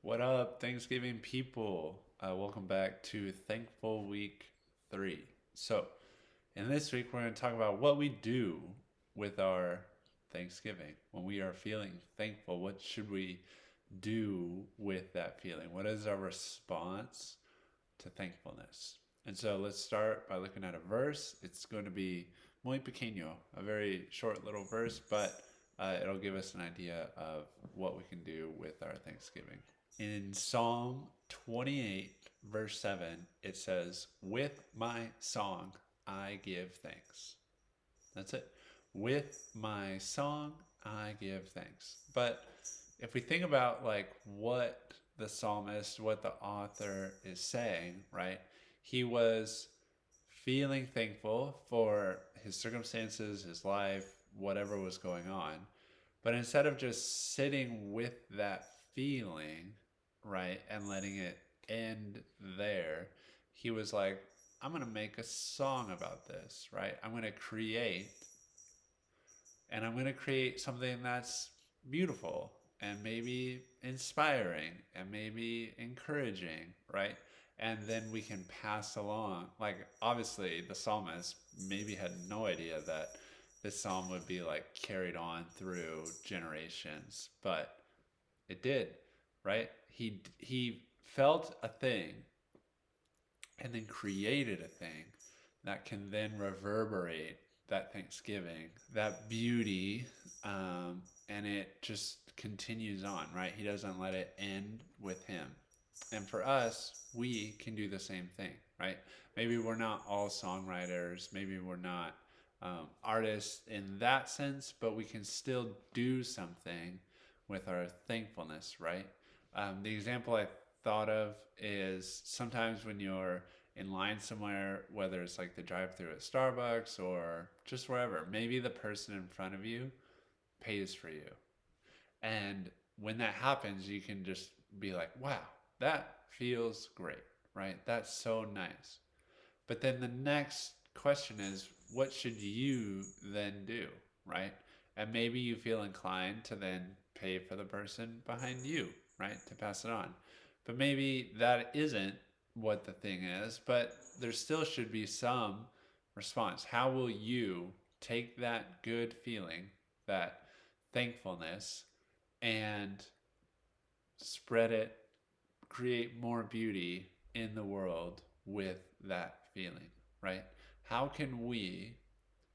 What up, Thanksgiving people? Welcome back to Thankful Week 3. So, in this week, we're going to talk about what we do with our Thanksgiving. When we are feeling thankful, what should we do with that feeling? What is our response to thankfulness? And so, let's start by looking at a verse. It's going to be muy pequeño, a very short little verse, but it'll give us an idea of what we can do with our Thanksgiving. In Psalm 28, verse 7, it says, "With my song I give thanks." That's it. With my song I give thanks. But if we think about like what the psalmist, what the author is saying, right? He was feeling thankful for his circumstances, his life, whatever was going on. But instead of just sitting with that feeling, right, and letting it end there, he was like, I'm going to make a song about this, right? I'm going to create, and I'm going to create something that's beautiful and maybe inspiring and maybe encouraging, right? And then we can pass along. Like, obviously, the psalmist maybe had no idea that this psalm would be like carried on through generations, but it did, right? He felt a thing and then created a thing that can then reverberate that Thanksgiving, that beauty, and it just continues on, right? He doesn't let it end with him. And for us, we can do the same thing, right? Maybe we're not all songwriters, maybe we're not artists in that sense, but we can still do something with our thankfulness, right? The example I thought of is sometimes when you're in line somewhere, whether it's like the drive through at Starbucks or just wherever, maybe the person in front of you pays for you. And when that happens, you can just be like, wow, that feels great, right? That's so nice. But then the next question is, what should you then do, right? And maybe you feel inclined to then pay for the person behind you, right? To pass it on. But maybe that isn't what the thing is, but there still should be some response. How will you take that good feeling, that thankfulness, and spread it, create more beauty in the world with that feeling, right? How can we,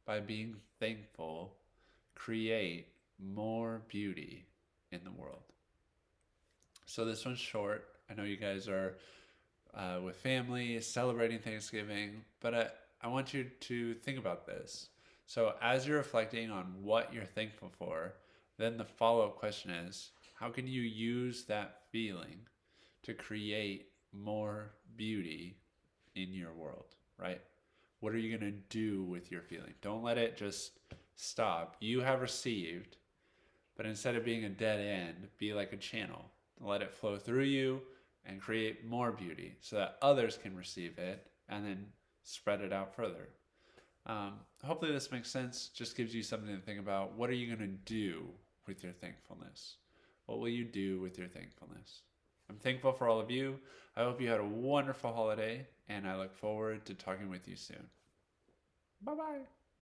by being thankful, create more beauty in the world? So this one's short. I know you guys are with family celebrating Thanksgiving, but I want you to think about this. So as you're reflecting on what you're thankful for, then the follow-up question is, how can you use that feeling to create more beauty in your world, right? What are you going to do with your feeling? Don't let it just stop. You have received, but instead of being a dead end, be like a channel. Let it flow through you and create more beauty so that others can receive it and then spread it out further. Hopefully this makes sense. Just gives you something to think about. What are you going to do with your thankfulness? What will you do with your thankfulness? I'm thankful for all of you. I hope you had a wonderful holiday, and I look forward to talking with you soon. Bye bye.